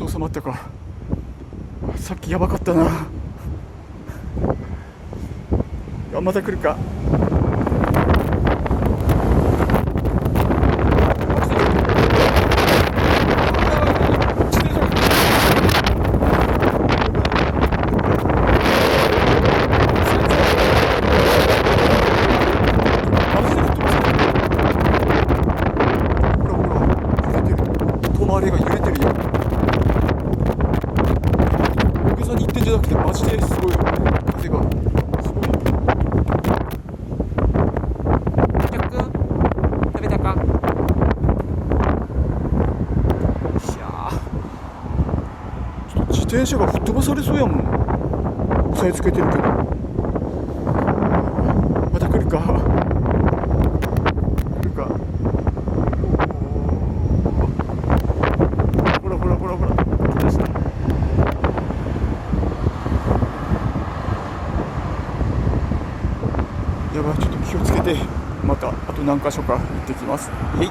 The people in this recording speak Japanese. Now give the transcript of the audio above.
と収まったか。さっきやばかったな。また来るか。あれが揺れてるよ。大げさに言ってんじゃなくてマジですごい風がすごいよ。食べたか。いやちょっと自転車が吹っ飛ばされそうやもん。押さえつけてるけど。また来るか。来るか。ほらほらほらほら。来ました。やばい、ちょっと気をつけて、またあと何箇所か行ってきます。はい。